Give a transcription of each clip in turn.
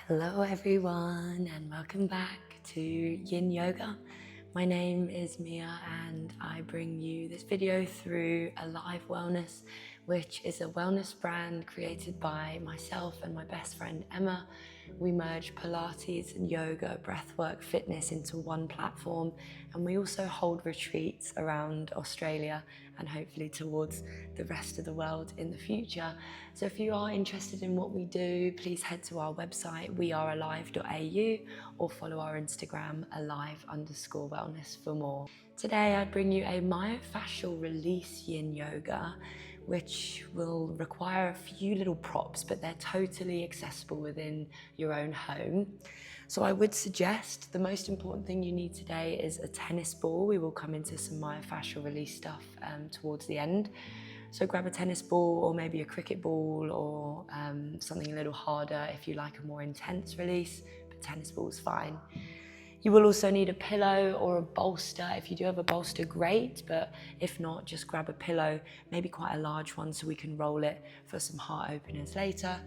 Hello everyone and welcome back to Yin Yoga. My name is Mia and I bring you this video through Alive Wellness, which is a wellness brand created by myself and my best friend Emma. We merge Pilates and yoga, breathwork, fitness into one platform, and we also hold retreats around Australia and hopefully towards the rest of the world in the future. So if you are interested in what we do, please head to our website wearealive.au or follow our Instagram alive_wellness for more. Today I'd bring you a myofascial release yin yoga, which will require a few little props, but they're totally accessible within your own home. So I would suggest the most important thing you need today is a tennis ball. We will come into some myofascial release stuff towards the end. So grab a tennis ball or maybe a cricket ball or something a little harder if you like a more intense release, but tennis ball's fine. You will also need a pillow or a bolster. If you do have a bolster, great, but if not, just grab a pillow, maybe quite a large one so we can roll it for some heart openers later.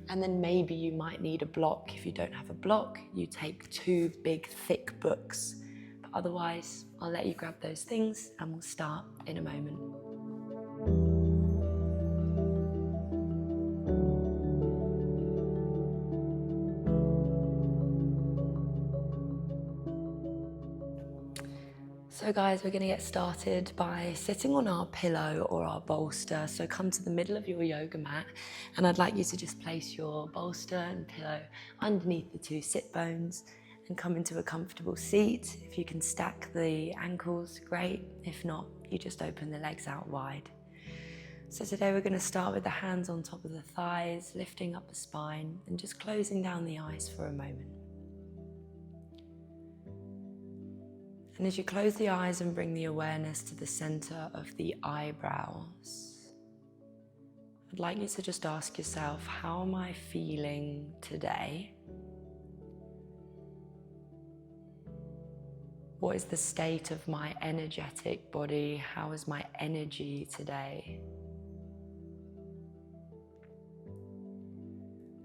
And then maybe you might need a block. If you don't have a block, you take 2 big, thick books. But otherwise, I'll let you grab those things and we'll start in a moment. So guys, we're going to get started by sitting on our pillow or our bolster. So come to the middle of your yoga mat and I'd like you to just place your bolster and pillow underneath the 2 sit bones and come into a comfortable seat. If you can stack the ankles, great. If not, you just open the legs out wide. So today we're going to start with the hands on top of the thighs, lifting up the spine and just closing down the eyes for a moment. And as you close the eyes and bring the awareness to the center of the eyebrows, I'd like you to just ask yourself, how am I feeling today? What is the state of my energetic body? How is my energy today?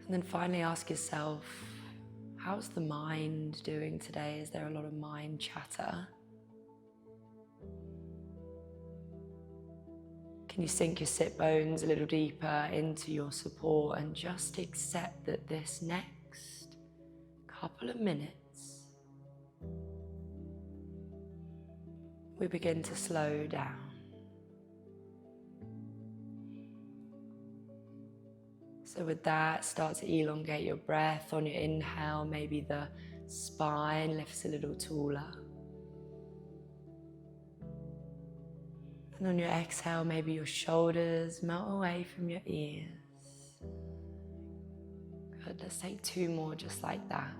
And then finally ask yourself, how's the mind doing today? Is there a lot of mind chatter? Can you sink your sit bones a little deeper into your support and just accept that this next couple of minutes, we begin to slow down. So with that, start to elongate your breath. On your inhale, maybe the spine lifts a little taller. And on your exhale, maybe your shoulders melt away from your ears. Good, let's take 2 more just like that.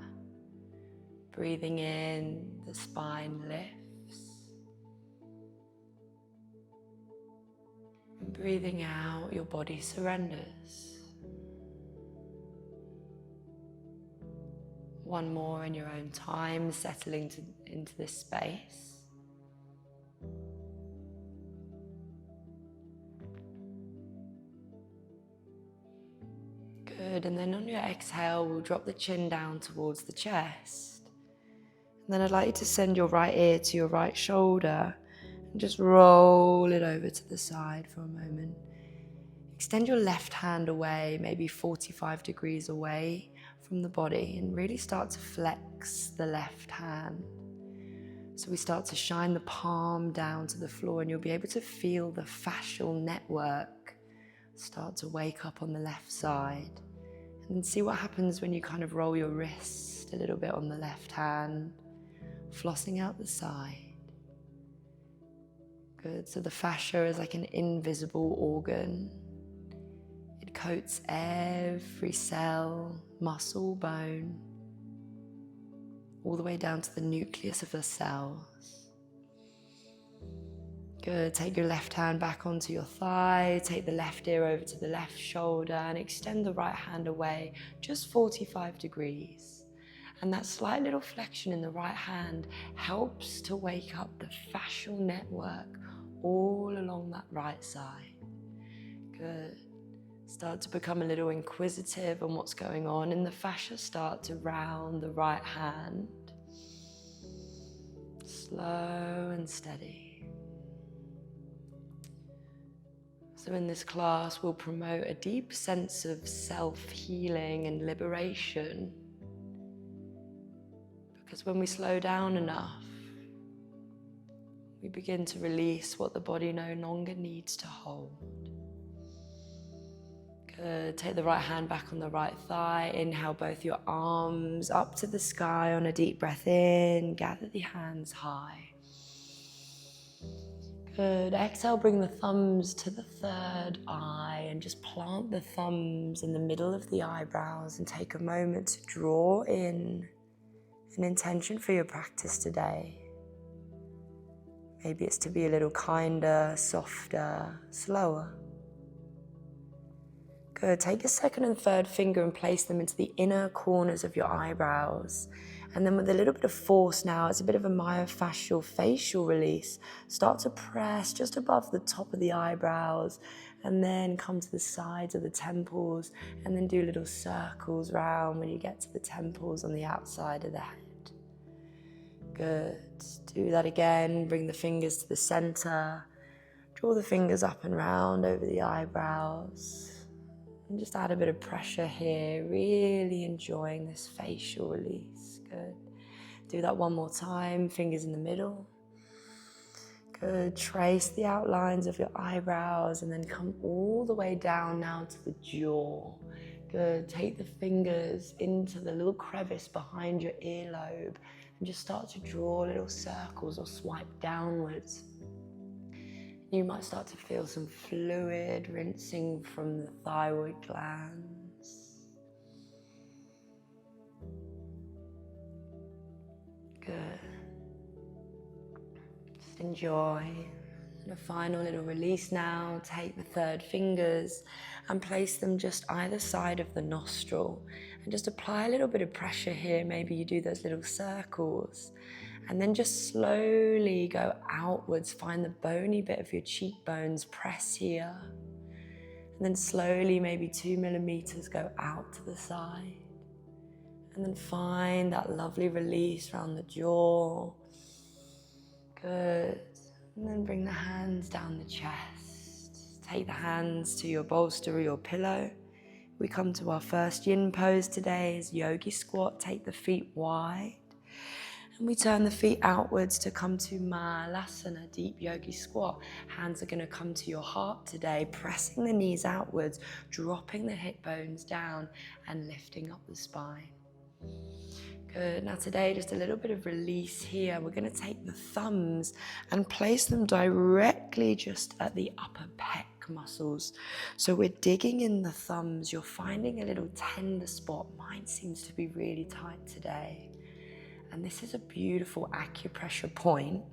Breathing in, the spine lifts. And breathing out, your body surrenders. 1 more in your own time, settling into this space. Good, and then on your exhale, we'll drop the chin down towards the chest. And then I'd like you to send your right ear to your right shoulder and just roll it over to the side for a moment. Extend your left hand away, maybe 45 degrees away from the body, and really start to flex the left hand. So we start to shine the palm down to the floor and you'll be able to feel the fascial network start to wake up on the left side. And see what happens when you kind of roll your wrist a little bit on the left hand, flossing out the side. Good, so the fascia is like an invisible organ. It coats every cell, muscle, bone, all the way down to the nucleus of the cells. Good, take your left hand back onto your thigh, take the left ear over to the left shoulder and extend the right hand away just 45 degrees. And that slight little flexion in the right hand helps to wake up the fascial network all along that right side. Good. Start to become a little inquisitive on what's going on in the fascia. Start to round the right hand. Slow and steady. So in this class, we'll promote a deep sense of self-healing and liberation. Because when we slow down enough, we begin to release what the body no longer needs to hold. Good. Take the right hand back on the right thigh. Inhale both your arms up to the sky on a deep breath in. Gather the hands high. Good. Exhale, bring the thumbs to the third eye and just plant the thumbs in the middle of the eyebrows and take a moment to draw in an intention for your practice today. Maybe it's to be a little kinder, softer, slower. Good. Take your second and third finger and place them into the inner corners of your eyebrows. And then with a little bit of force now, it's a bit of a myofascial facial release. Start to press just above the top of the eyebrows and then come to the sides of the temples and then do little circles round when you get to the temples on the outside of the head. Good. Do that again. Bring the fingers to the center. Draw the fingers up and round over the eyebrows. And just add a bit of pressure here, really enjoying this facial release. Good. Do that one more time, fingers in the middle. Good. Trace the outlines of your eyebrows and then come all the way down now to the jaw. Good. Take the fingers into the little crevice behind your earlobe and just start to draw little circles or swipe downwards. You might start to feel some fluid rinsing from the thyroid glands. Good. Just enjoy. And a final little release now. Take the third fingers and place them just either side of the nostril. And just apply a little bit of pressure here. Maybe you do those little circles. And then just slowly go outwards, find the bony bit of your cheekbones, press here. And then slowly, maybe 2 millimeters, go out to the side. And then find that lovely release around the jaw. Good. And then bring the hands down the chest. Take the hands to your bolster or your pillow. We come to our first yin pose today is yogi squat. Take the feet wide. And we turn the feet outwards to come to malasana, deep yogi squat. Hands are going to come to your heart today, pressing the knees outwards, dropping the hip bones down and lifting up the spine. Good. Now today, just a little bit of release here. We're going to take the thumbs and place them directly just at the upper pec muscles. So we're digging in the thumbs. You're finding a little tender spot. Mine seems to be really tight today. And this is a beautiful acupressure point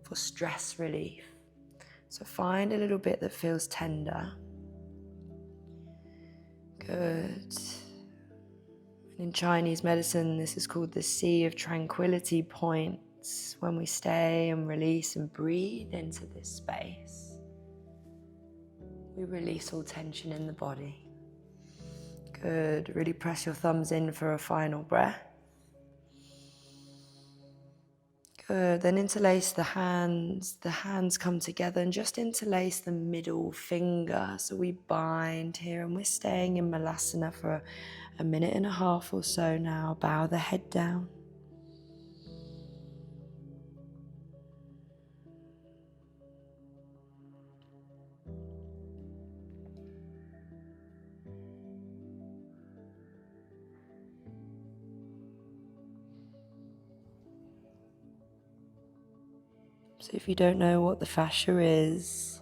for stress relief. So find a little bit that feels tender. Good. And in Chinese medicine, this is called the Sea of Tranquility points. When we stay and release and breathe into this space, we release all tension in the body. Good. Really press your thumbs in for a final breath. Good, then interlace the hands come together and just interlace the middle finger. So we bind here and we're staying in malasana for a minute and a half or so now. Bow the head down. So if you don't know what the fascia is,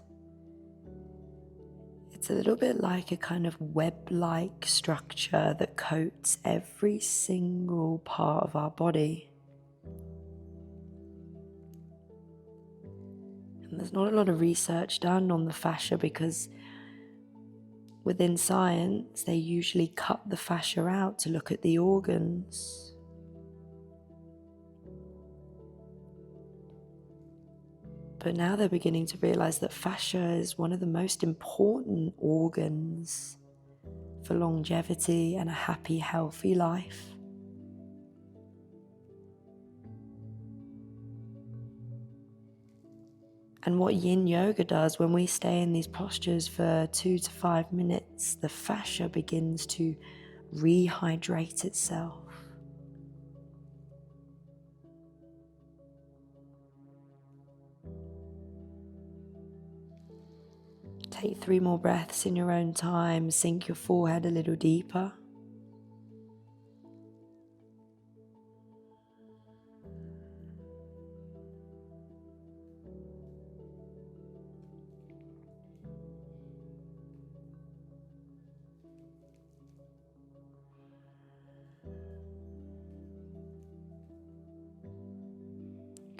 it's a little bit like a kind of web-like structure that coats every single part of our body. And there's not a lot of research done on the fascia because within science, they usually cut the fascia out to look at the organs. but now they're beginning to realize that fascia is one of the most important organs for longevity and a happy, healthy life. And what Yin Yoga does, when we stay in these postures for 2 to 5 minutes, the fascia begins to rehydrate itself. Take 3 more breaths in your own time. Sink your forehead a little deeper.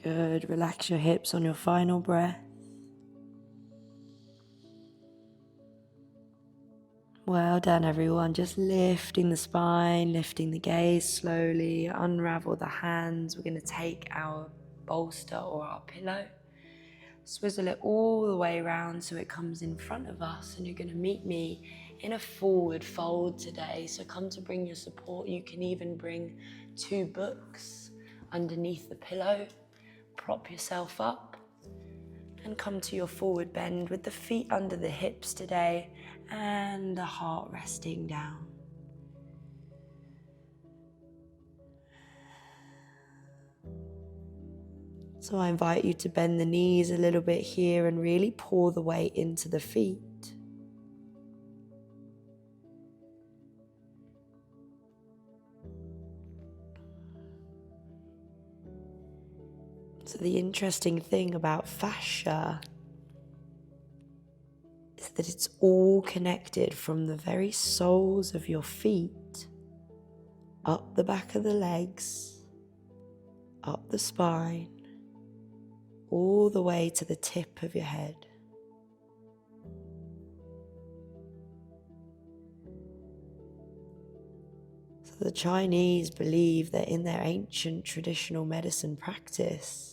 Good. Relax your hips on your final breath. Well done, everyone. Just lifting the spine, lifting the gaze slowly. Unravel the hands. We're going to take our bolster or our pillow, swizzle it all the way around so it comes in front of us, and you're going to meet me in a forward fold today. So come to bring your support. You can even bring 2 books underneath the pillow. Prop yourself up and come to your forward bend with the feet under the hips today and the heart resting down. So I invite you to bend the knees a little bit here and really pour the weight into the feet. So the interesting thing about fascia is that it's all connected from the very soles of your feet, up the back of the legs, up the spine, all the way to the tip of your head. So the Chinese believe that in their ancient traditional medicine practice,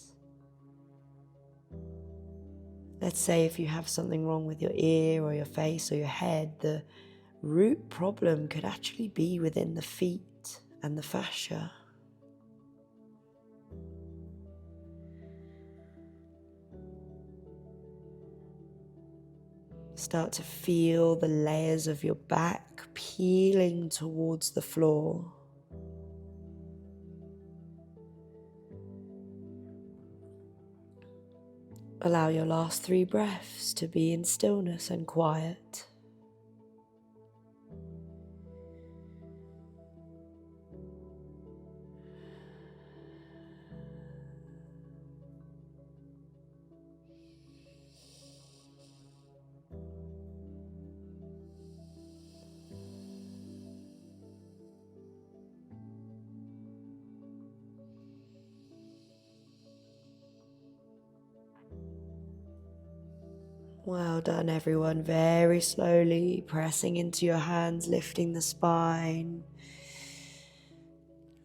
let's say if you have something wrong with your ear or your face or your head, the root problem could actually be within the feet and the fascia. Start to feel the layers of your back peeling towards the floor. Allow your last 3 breaths to be in stillness and quiet. Well done, everyone. Very slowly pressing into your hands, lifting the spine.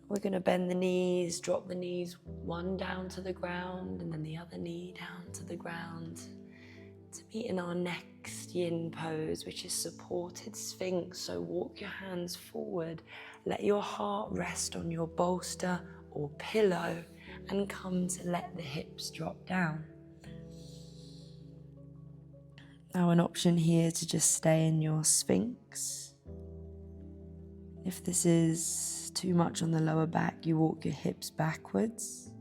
We're going to bend the knees, drop the knees, one down to the ground and then the other knee down to the ground, to meet in our next yin pose, which is supported sphinx. So walk your hands forward, let your heart rest on your bolster or pillow, and come to let the hips drop down. Now an option here to just stay in your sphinx. If this is too much on the lower back, you walk your hips backwards.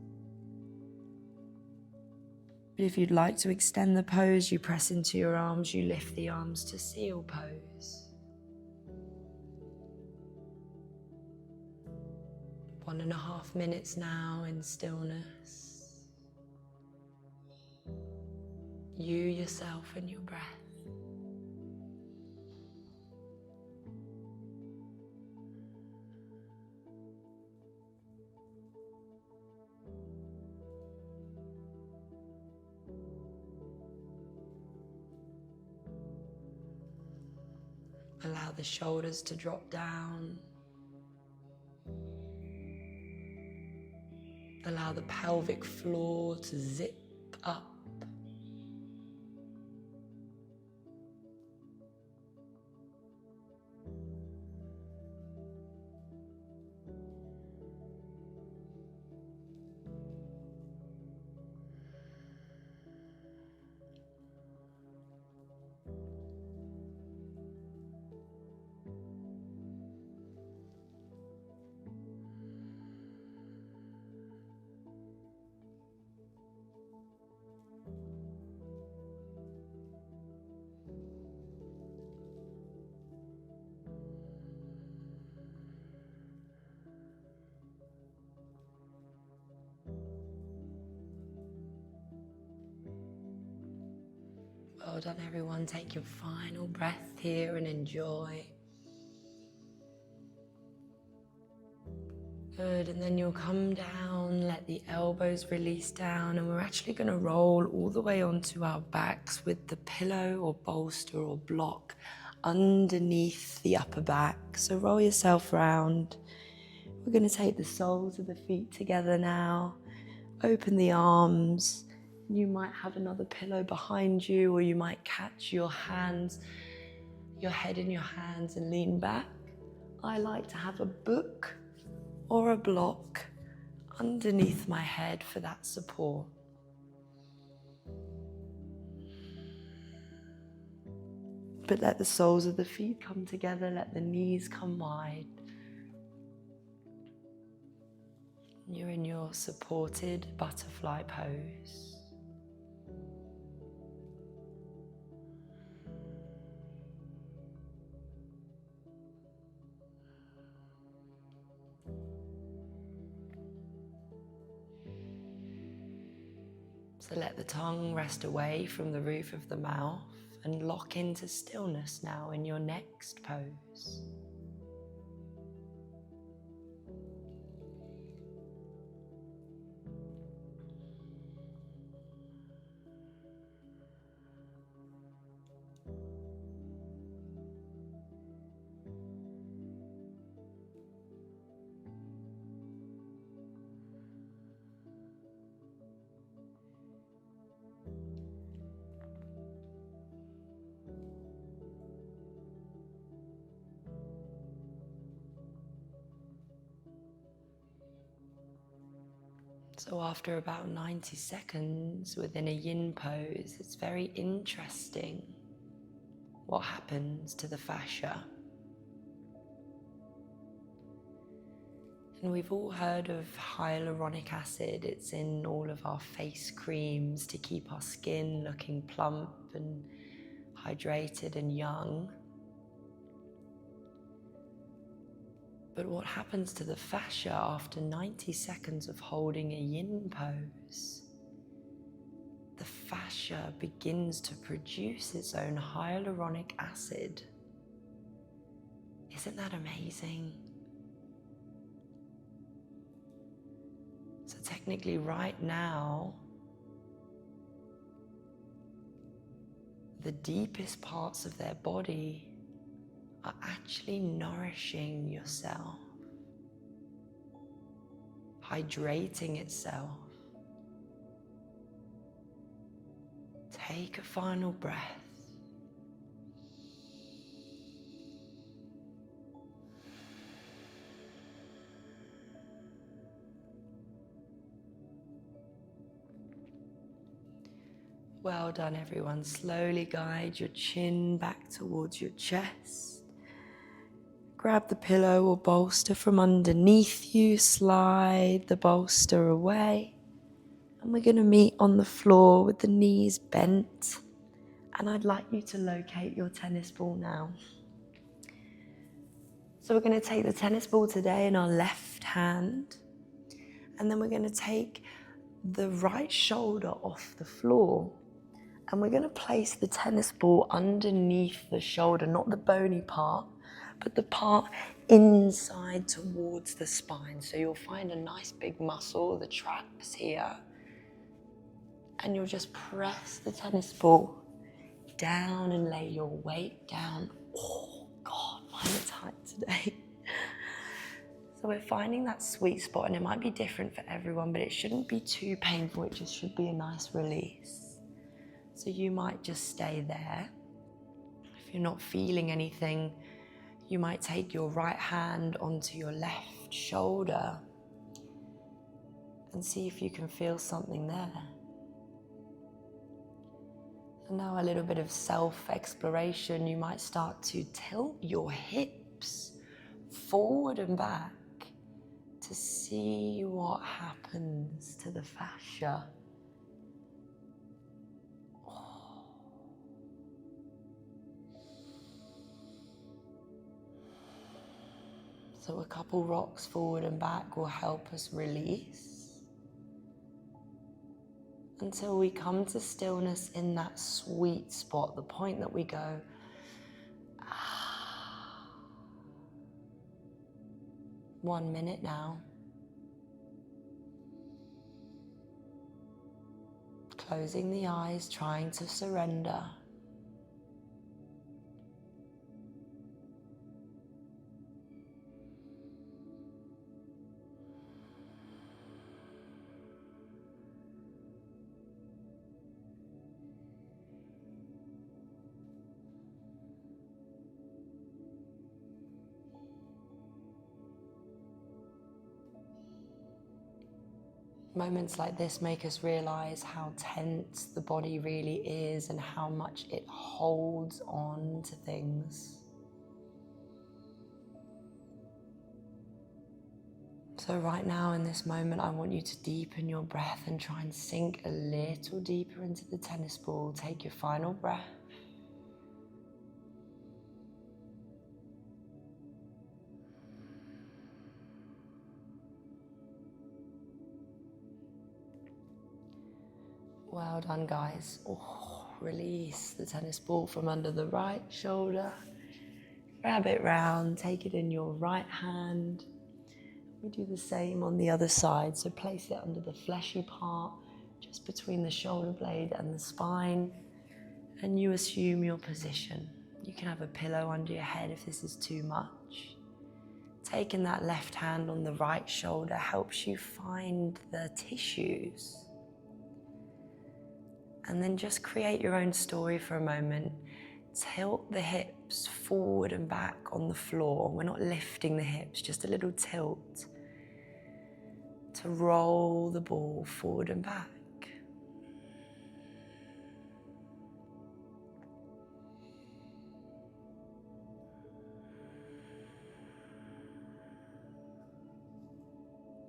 But if you'd like to extend the pose, you press into your arms, you lift the arms to seal pose. 1.5 minutes now in stillness. You, yourself, and your breath. Allow the shoulders to drop down. Allow the pelvic floor to zip up Well done, everyone. Take your final breath here and enjoy. Good, and then you'll come down, let the elbows release down, and we're actually going to roll all the way onto our backs with the pillow or bolster or block underneath the upper back. So roll yourself round. We're going to take the soles of the feet together now. Open the arms. You might have another pillow behind you, or you might catch your hands, your head in your hands and lean back. I like to have a book or a block underneath my head for that support. But let the soles of the feet come together, let the knees come wide. You're in your supported butterfly pose. So let the tongue rest away from the roof of the mouth and lock into stillness now in your next pose. So after about 90 seconds within a yin pose, it's very interesting what happens to the fascia. And we've all heard of hyaluronic acid. It's in all of our face creams to keep our skin looking plump and hydrated and young. But what happens to the fascia after 90 seconds of holding a yin pose? The fascia begins to produce its own hyaluronic acid. Isn't that amazing? So technically right now, the deepest parts of their body are actually nourishing yourself, hydrating itself. Take a final breath. Well done, everyone. Slowly guide your chin back towards your chest. Grab the pillow or bolster from underneath you, slide the bolster away. And we're going to meet on the floor with the knees bent. And I'd like you to locate your tennis ball now. So we're going to take the tennis ball today in our left hand. And then we're going to take the right shoulder off the floor. And we're going to place the tennis ball underneath the shoulder, not the bony part, but the part inside towards the spine. So you'll find a nice big muscle, the traps here. And you'll just press the tennis ball down and lay your weight down. Oh God, mine is tight today. So we're finding that sweet spot, and it might be different for everyone, but it shouldn't be too painful. It just should be a nice release. So you might just stay there. If you're not feeling anything, you might take your right hand onto your left shoulder and see if you can feel something there. And now a little bit of self-exploration. You might start to tilt your hips forward and back to see what happens to the fascia. So a couple rocks forward and back will help us release. until we come to stillness in that sweet spot, the point that we go, 1 minute now. Closing the eyes, trying to surrender. Moments like this make us realize how tense the body really is and how much it holds on to things. So right now in this moment, I want you to deepen your breath and try and sink a little deeper into the tennis ball. Take your final breath. Well done, guys. Release the tennis ball from under the right shoulder. Grab it round, take it in your right hand. We do the same on the other side. So place it under the fleshy part, just between the shoulder blade and the spine. And you assume your position. You can have a pillow under your head if this is too much. Taking that left hand on the right shoulder helps you find the tissues. And then just create your own story for a moment. Tilt the hips forward and back on the floor. We're not lifting the hips, just a little tilt to roll the ball forward and back.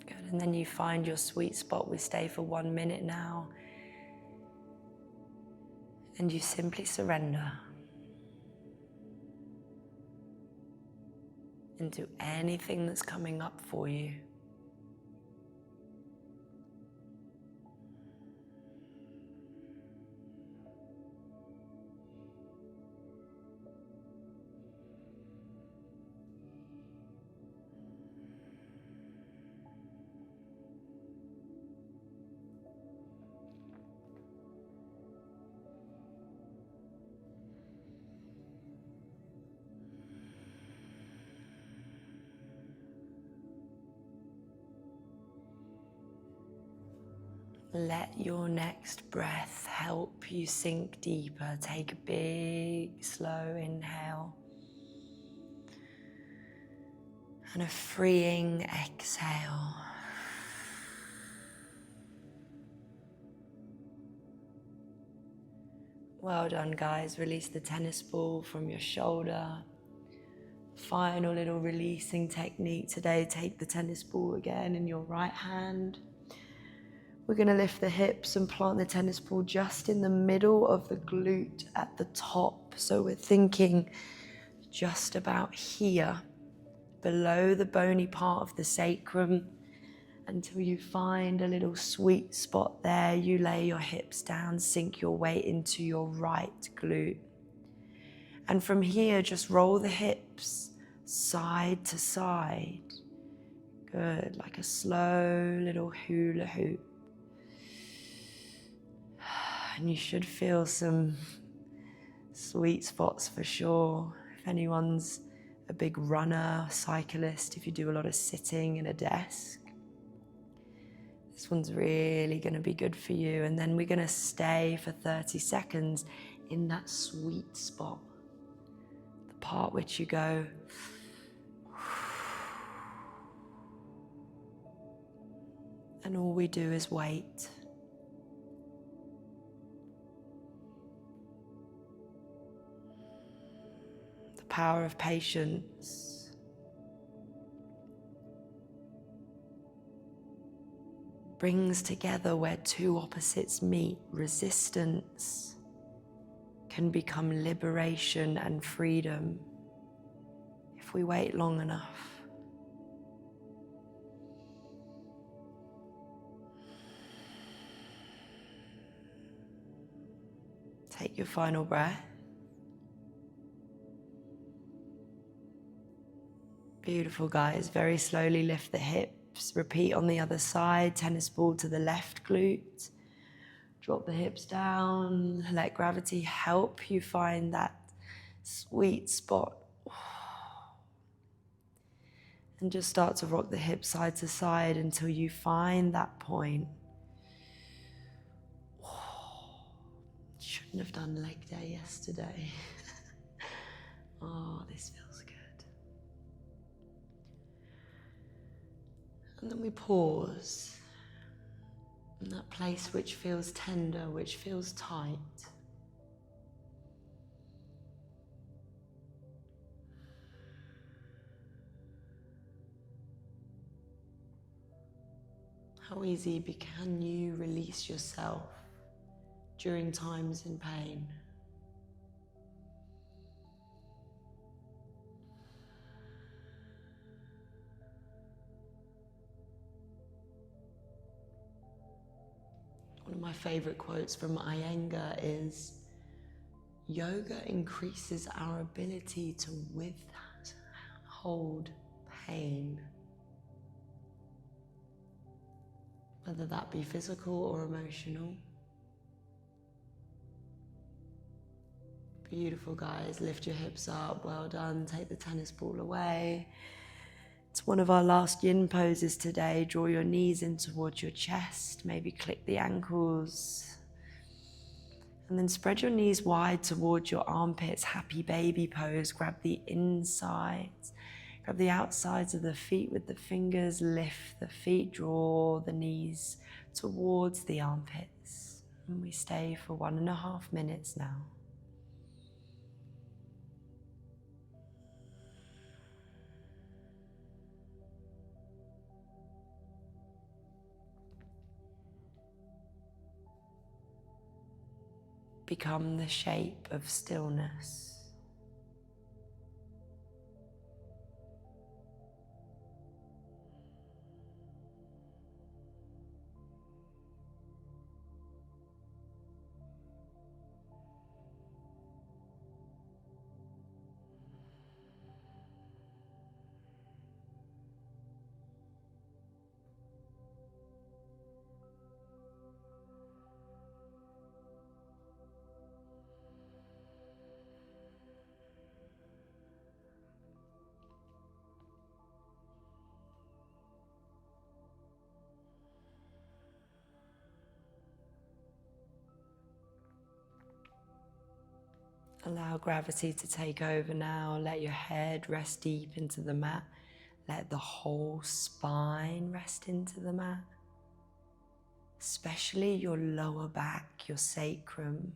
Good, and then you find your sweet spot. We stay for 1 minute now. And you simply surrender into anything that's coming up for you. Let your next breath help you sink deeper. Take a big, slow inhale. And a freeing exhale. Well done, guys. Release the tennis ball from your shoulder. Final little releasing technique today. Take the tennis ball again in your right hand. We're going to lift the hips and plant the tennis ball just in the middle of the glute at the top. So we're thinking just about here, below the bony part of the sacrum, until you find a little sweet spot there. You lay your hips down, sink your weight into your right glute. And from here, just roll the hips side to side. Good, like a slow little hula hoop. And you should feel some sweet spots for sure. If anyone's a big runner, cyclist, if you do a lot of sitting in a desk, this one's really going to be good for you. And then we're going to stay for 30 seconds in that sweet spot. The part which you go, and all we do is wait. Power of patience. Brings together where two opposites meet. Resistance can become liberation and freedom if we wait long enough. Take your final breath. Beautiful, guys. Very slowly lift the hips. Repeat on the other side. Tennis ball to the left glute. Drop the hips down. Let gravity help you find that sweet spot. And just start to rock the hips side to side until you find that point. Shouldn't have done leg day yesterday. Oh, this feels good. And then we pause in that place which feels tender, which feels tight. How easy can you release yourself during times in pain? One of my favorite quotes from Iyengar is, yoga increases our ability to withhold pain, whether that be physical or emotional. Beautiful, guys. Lift your hips up. Well done. Take the tennis ball away. It's one of our last yin poses today. Draw your knees in towards your chest. Maybe click the ankles. And then spread your knees wide towards your armpits. Happy baby pose. Grab the insides. Grab the outsides of the feet with the fingers. Lift the feet. Draw the knees towards the armpits. And we stay for 1.5 minutes now. Become the shape of stillness. Allow gravity to take over now. Let your head rest deep into the mat. Let the whole spine rest into the mat, especially your lower back, your sacrum.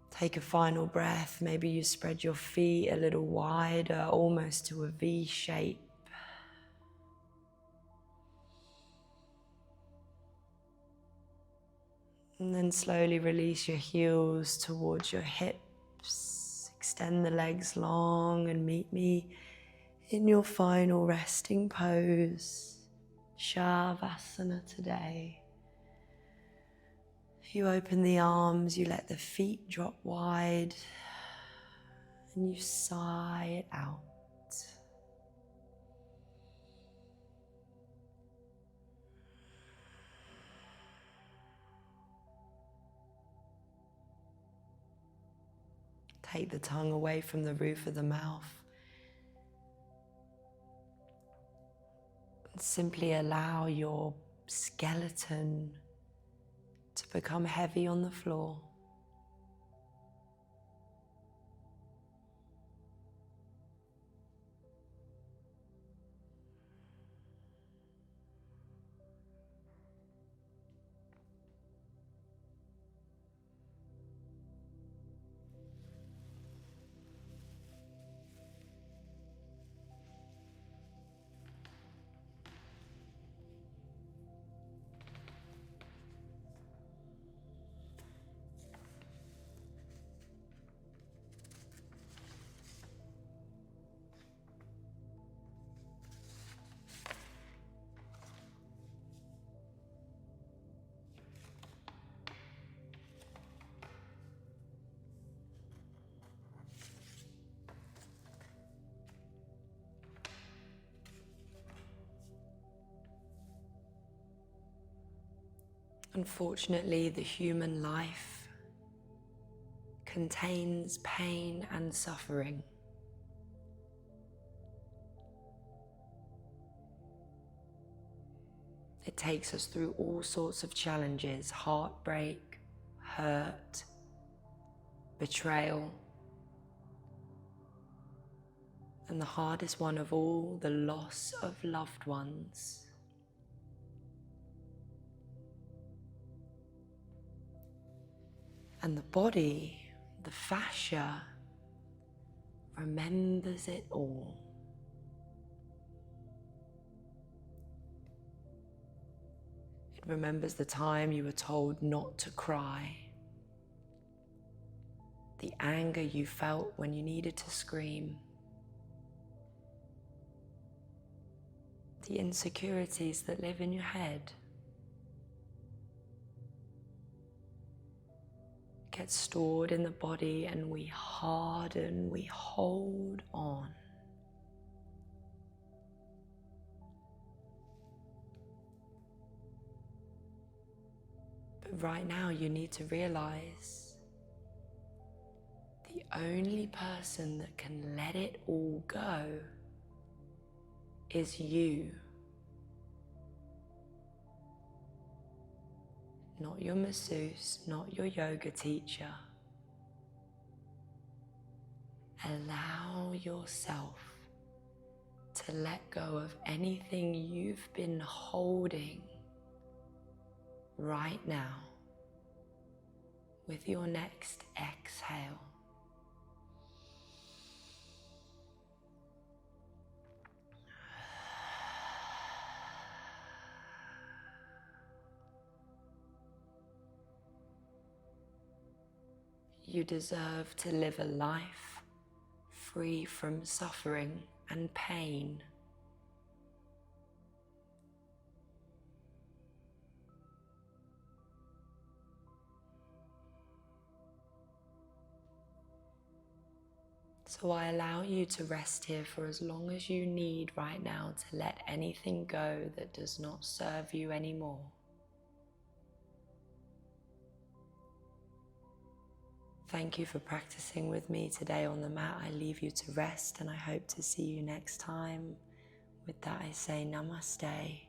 Take a final breath. Maybe you spread your feet a little wider, almost to a V shape. And then slowly release your heels towards your hips. Extend the legs long and meet me in your final resting pose. Shavasana today. You open the arms, you let the feet drop wide, and you sigh it out. Take the tongue away from the roof of the mouth. And simply allow your skeleton to become heavy on the floor. Unfortunately, the human life contains pain and suffering. It takes us through all sorts of challenges: heartbreak, hurt, betrayal, and the hardest one of all, the loss of loved ones. And the body, the fascia, remembers it all. It remembers the time you were told not to cry, the anger you felt when you needed to scream, the insecurities that live in your head. Get stored in the body and we harden, we hold on. But right now you need to realize the only person that can let it all go is you. Not your masseuse, not your yoga teacher. Allow yourself to let go of anything you've been holding right now with your next exhale. You deserve to live a life free from suffering and pain. So I allow you to rest here for as long as you need right now to let anything go that does not serve you anymore. Thank you for practicing with me today on the mat. I leave you to rest and I hope to see you next time. With that I say namaste.